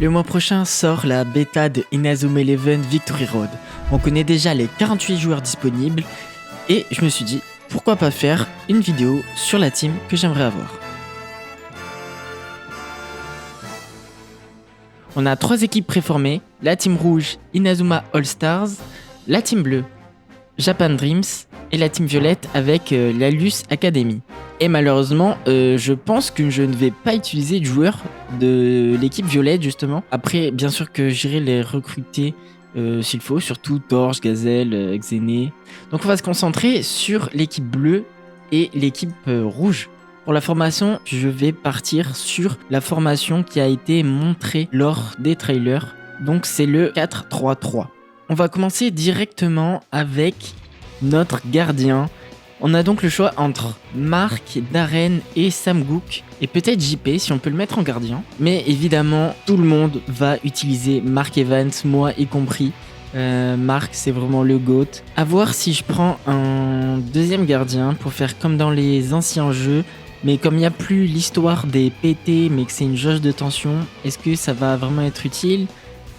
Le mois prochain sort la bêta de Inazuma Eleven Victory Road. On connaît déjà les 48 joueurs disponibles et je me suis dit pourquoi pas faire une vidéo sur la team que j'aimerais avoir. On a 3 équipes préformées, la team rouge Inazuma All Stars, la team bleue Japan Dreams et la team violette avec l'Alus Academy. Et malheureusement, je pense que je ne vais pas utiliser de joueurs de l'équipe violette justement. Après, bien sûr que j'irai les recruter s'il faut, surtout Torche, Gazelle, Xené. Donc on va se concentrer sur l'équipe bleue et l'équipe rouge. Pour la formation, je vais partir sur la formation qui a été montrée lors des trailers. Donc c'est le 4-3-3. On va commencer directement avec notre gardien. On a donc le choix entre Mark, Darren et Samgook, et peut-être JP si on peut le mettre en gardien. Mais évidemment, tout le monde va utiliser Mark Evans, moi y compris. Mark, c'est vraiment le GOAT. A voir si je prends un deuxième gardien pour faire comme dans les anciens jeux. Mais comme il n'y a plus l'histoire des PT, mais que c'est une jauge de tension, est-ce que ça va vraiment être utile?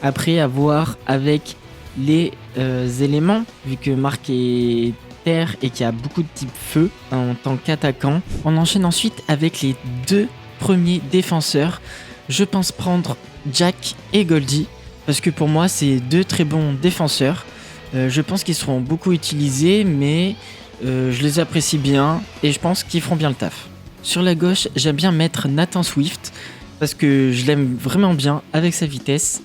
Après, à voir avec les éléments, vu que Mark est terre et qu'il y a beaucoup de type feu en tant qu'attaquant. On enchaîne ensuite avec les 2 premiers défenseurs. Je pense prendre Jack et Goldie, parce que pour moi, c'est 2 très bons défenseurs. Je pense qu'ils seront beaucoup utilisés, mais je les apprécie bien et je pense qu'ils feront bien le taf. Sur la gauche, j'aime bien mettre Nathan Swift, parce que je l'aime vraiment bien avec sa vitesse.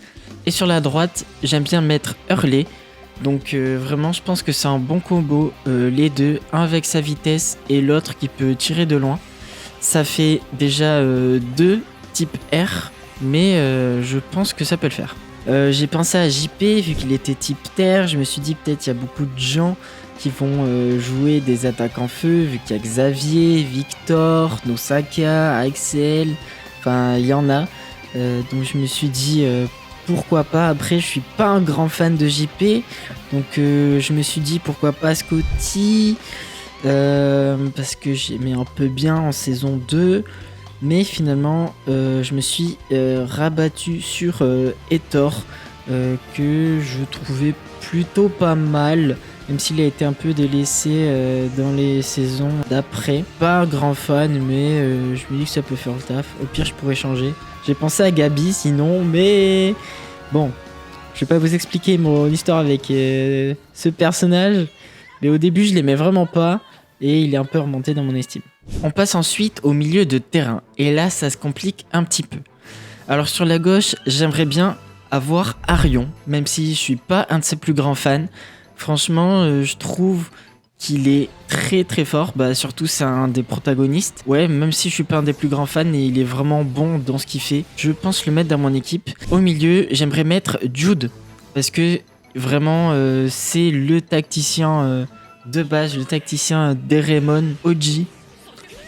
Et sur la droite, j'aime bien mettre Hurley. Donc vraiment, je pense que c'est un bon combo, les deux, un avec sa vitesse et l'autre qui peut tirer de loin. Ça fait déjà 2 type R, mais je pense que ça peut le faire. J'ai pensé à JP, vu qu'il était type terre, je me suis dit peut-être il y a beaucoup de gens qui vont jouer des attaques en feu, vu qu'il y a Xavier, Victor, Nosaka, Axel, enfin il y en a. Donc je me suis dit pourquoi pas. Après je suis pas un grand fan de JP, donc je me suis dit pourquoi pas Scotty, parce que j'aimais un peu bien en saison 2. Mais finalement, je me suis rabattu sur Etor, que je trouvais plutôt pas mal, même s'il a été un peu délaissé dans les saisons d'après. Pas un grand fan, mais je me dis que ça peut faire le taf. Au pire, je pourrais changer. J'ai pensé à Gabi sinon, mais bon, je vais pas vous expliquer mon histoire avec ce personnage. Mais au début, je l'aimais vraiment pas, et il est un peu remonté dans mon estime. On passe ensuite au milieu de terrain, et là ça se complique un petit peu. Alors sur la gauche, j'aimerais bien avoir Arion, même si je suis pas un de ses plus grands fans. Franchement, je trouve qu'il est très très fort, surtout c'est un des protagonistes. Ouais, même si je suis pas un des plus grands fans, et il est vraiment bon dans ce qu'il fait, je pense le mettre dans mon équipe. Au milieu, j'aimerais mettre Jude, parce que vraiment c'est le tacticien de base, le tacticien d'Eremon OG.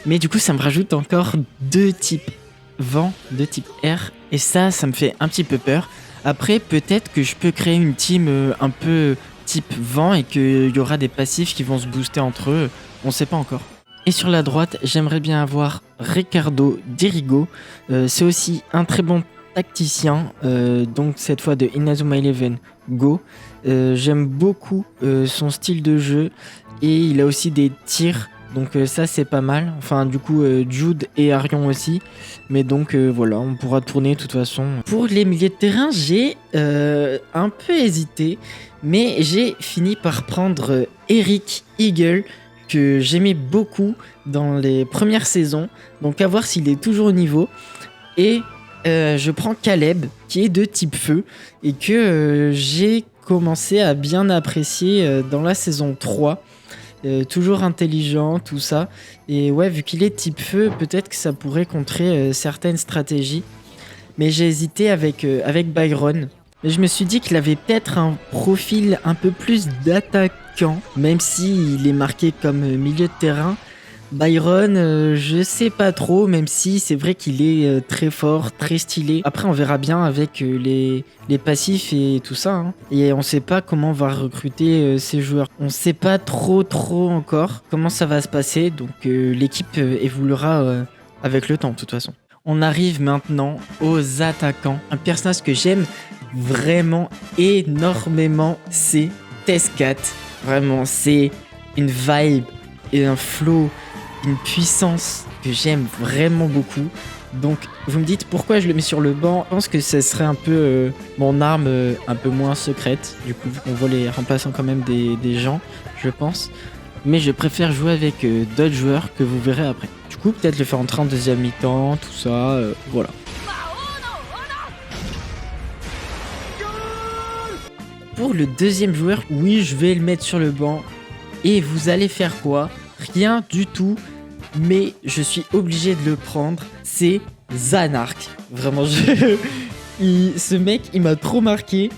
Mais du coup, ça me rajoute encore 2 types vent, 2 types air. Et ça me fait un petit peu peur. Après, peut-être que je peux créer une team un peu type vent et qu'il y aura des passifs qui vont se booster entre eux. On sait pas encore. Et sur la droite, j'aimerais bien avoir Ricardo Dirigo. C'est aussi un très bon tacticien. Donc cette fois de Inazuma Eleven Go. J'aime beaucoup son style de jeu. Et il a aussi des tirs. Donc ça c'est pas mal, enfin du coup Jude et Arion aussi, mais donc voilà, on pourra tourner de toute façon. Pour les milieux de terrain, j'ai un peu hésité, mais j'ai fini par prendre Eric Eagle, que j'aimais beaucoup dans les premières saisons, donc à voir s'il est toujours au niveau. Et je prends Caleb, qui est de type feu, et que j'ai commencé à bien apprécier dans la saison 3. Toujours intelligent, tout ça. Et ouais, vu qu'il est type feu, peut-être que ça pourrait contrer certaines stratégies. Mais j'ai hésité avec Byron. Mais je me suis dit qu'il avait peut-être un profil un peu plus d'attaquant, même s'il est marqué comme milieu de terrain. Byron, je sais pas trop, même si c'est vrai qu'il est très fort, très stylé. Après, on verra bien avec les passifs et tout ça, hein. Et on sait pas comment on va recruter ces joueurs. On sait pas trop encore comment ça va se passer, donc l'équipe évoluera avec le temps, de toute façon. On arrive maintenant aux attaquants. Un personnage que j'aime vraiment énormément, c'est Tez-Cat. Vraiment, c'est une vibe et un flow, une puissance que j'aime vraiment beaucoup. Donc, vous me dites pourquoi je le mets sur le banc. Je pense que ce serait un peu mon arme un peu moins secrète. Du coup, on voit les remplaçants quand même des gens, je pense. Mais je préfère jouer avec d'autres joueurs que vous verrez après. Du coup, peut-être le faire entrer en deuxième mi-temps, tout ça, voilà. Pour le deuxième joueur, oui, je vais le mettre sur le banc. Et vous allez faire quoi? Rien du tout. Mais je suis obligé de le prendre. C'est Zanark. Vraiment, ce mec, il m'a trop marqué.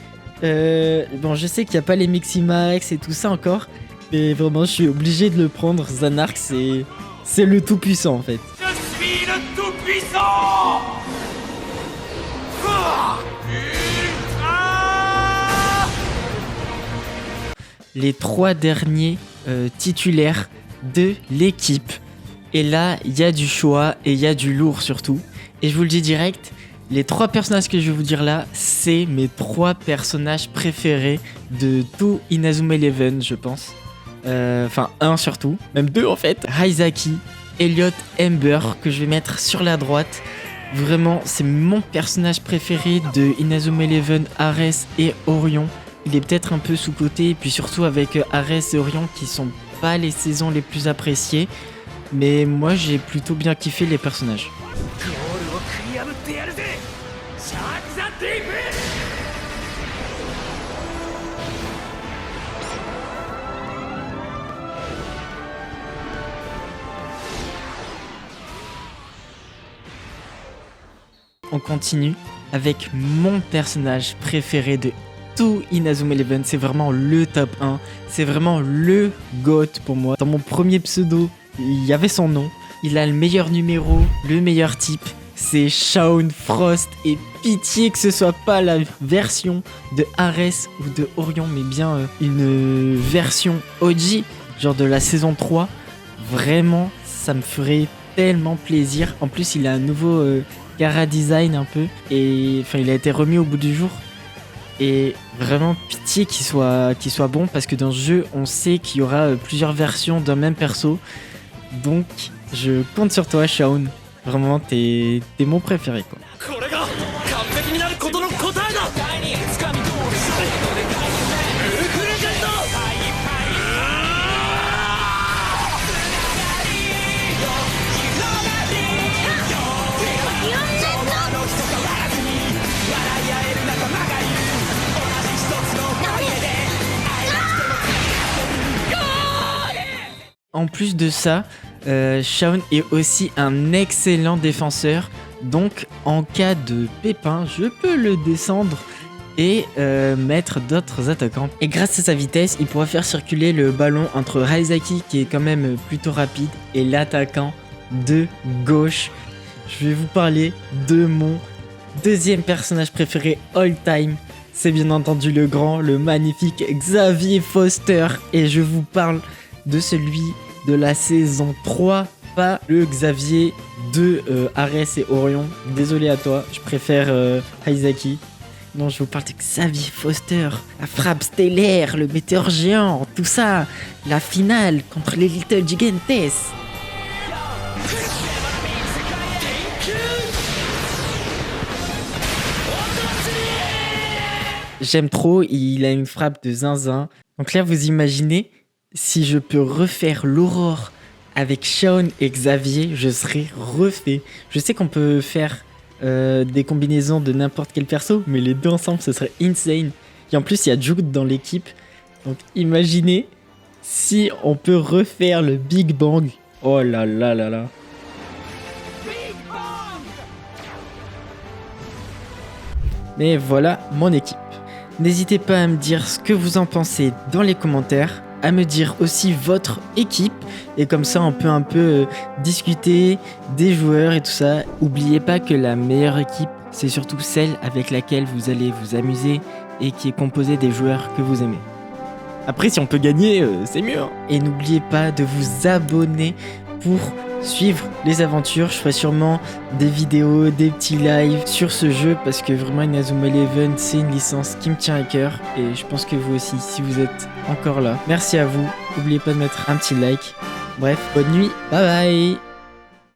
Bon, je sais qu'il n'y a pas les Miximax et tout ça encore. Mais vraiment, je suis obligé de le prendre. Zanark, c'est le tout-puissant en fait. Je suis le tout-puissant! Les 3 derniers titulaires de l'équipe. Et là, il y a du choix et il y a du lourd surtout. Et je vous le dis direct, les 3 personnages que je vais vous dire là, c'est mes 3 personnages préférés de tout Inazuma Eleven, je pense. Enfin, un surtout, même 2 en fait. Haizaki, Elliot, Ember, que je vais mettre sur la droite. Vraiment, c'est mon personnage préféré de Inazuma Eleven, Ares et Orion. Il est peut-être un peu sous-coté, et puis surtout avec Ares et Orion qui sont pas les saisons les plus appréciées. Mais moi, j'ai plutôt bien kiffé les personnages. On continue avec mon personnage préféré de tout Inazuma Eleven. C'est vraiment le top 1. C'est vraiment le GOAT pour moi. Dans mon premier pseudo, il y avait son nom. Il a le meilleur numéro, le meilleur type. C'est Shaun Frost. Et pitié que ce soit pas la version de Ares ou de Orion, mais bien une version OG, genre de la saison 3. Vraiment, ça me ferait tellement plaisir. En plus, il a un nouveau Gara design un peu. Et enfin, il a été remis au bout du jour. Et vraiment pitié qu'il soit bon, parce que dans ce jeu, on sait qu'il y aura plusieurs versions d'un même perso. Donc, je compte sur toi, Shaun. Vraiment, t'es mon préféré, quoi. En plus de ça, Shaun est aussi un excellent défenseur. Donc, en cas de pépin, je peux le descendre et mettre d'autres attaquants. Et grâce à sa vitesse, il pourra faire circuler le ballon entre Haizaki, qui est quand même plutôt rapide, et l'attaquant de gauche. Je vais vous parler de mon deuxième personnage préféré all time. C'est bien entendu le grand, le magnifique Xavier Foster. Et je vous parle de celui de la saison 3, pas le Xavier de Ares et Orion. Désolé à toi, je préfère Haizaki. Non, je vous parle de Xavier Foster, la frappe stellaire, le météore géant, tout ça, la finale contre les Little Gigantes. J'aime trop, il a une frappe de zinzin. Donc là, vous imaginez, si je peux refaire l'Aurore avec Shaun et Xavier, je serai refait. Je sais qu'on peut faire des combinaisons de n'importe quel perso, mais les deux ensemble, ce serait insane. Et en plus, il y a Jude dans l'équipe. Donc imaginez si on peut refaire le Big Bang. Oh là là là là. Mais voilà mon équipe. N'hésitez pas à me dire ce que vous en pensez dans les commentaires, à me dire aussi votre équipe, et comme ça on peut un peu discuter des joueurs et tout ça. N'oubliez pas que la meilleure équipe, c'est surtout celle avec laquelle vous allez vous amuser et qui est composée des joueurs que vous aimez. Après, si on peut gagner, c'est mieux. Et n'oubliez pas de vous abonner pour suivre les aventures. Je ferai sûrement des vidéos, des petits lives sur ce jeu parce que vraiment Inazuma Eleven c'est une licence qui me tient à cœur et je pense que vous aussi si vous êtes encore là. Merci à vous, n'oubliez pas de mettre un petit like. Bref, bonne nuit, bye bye.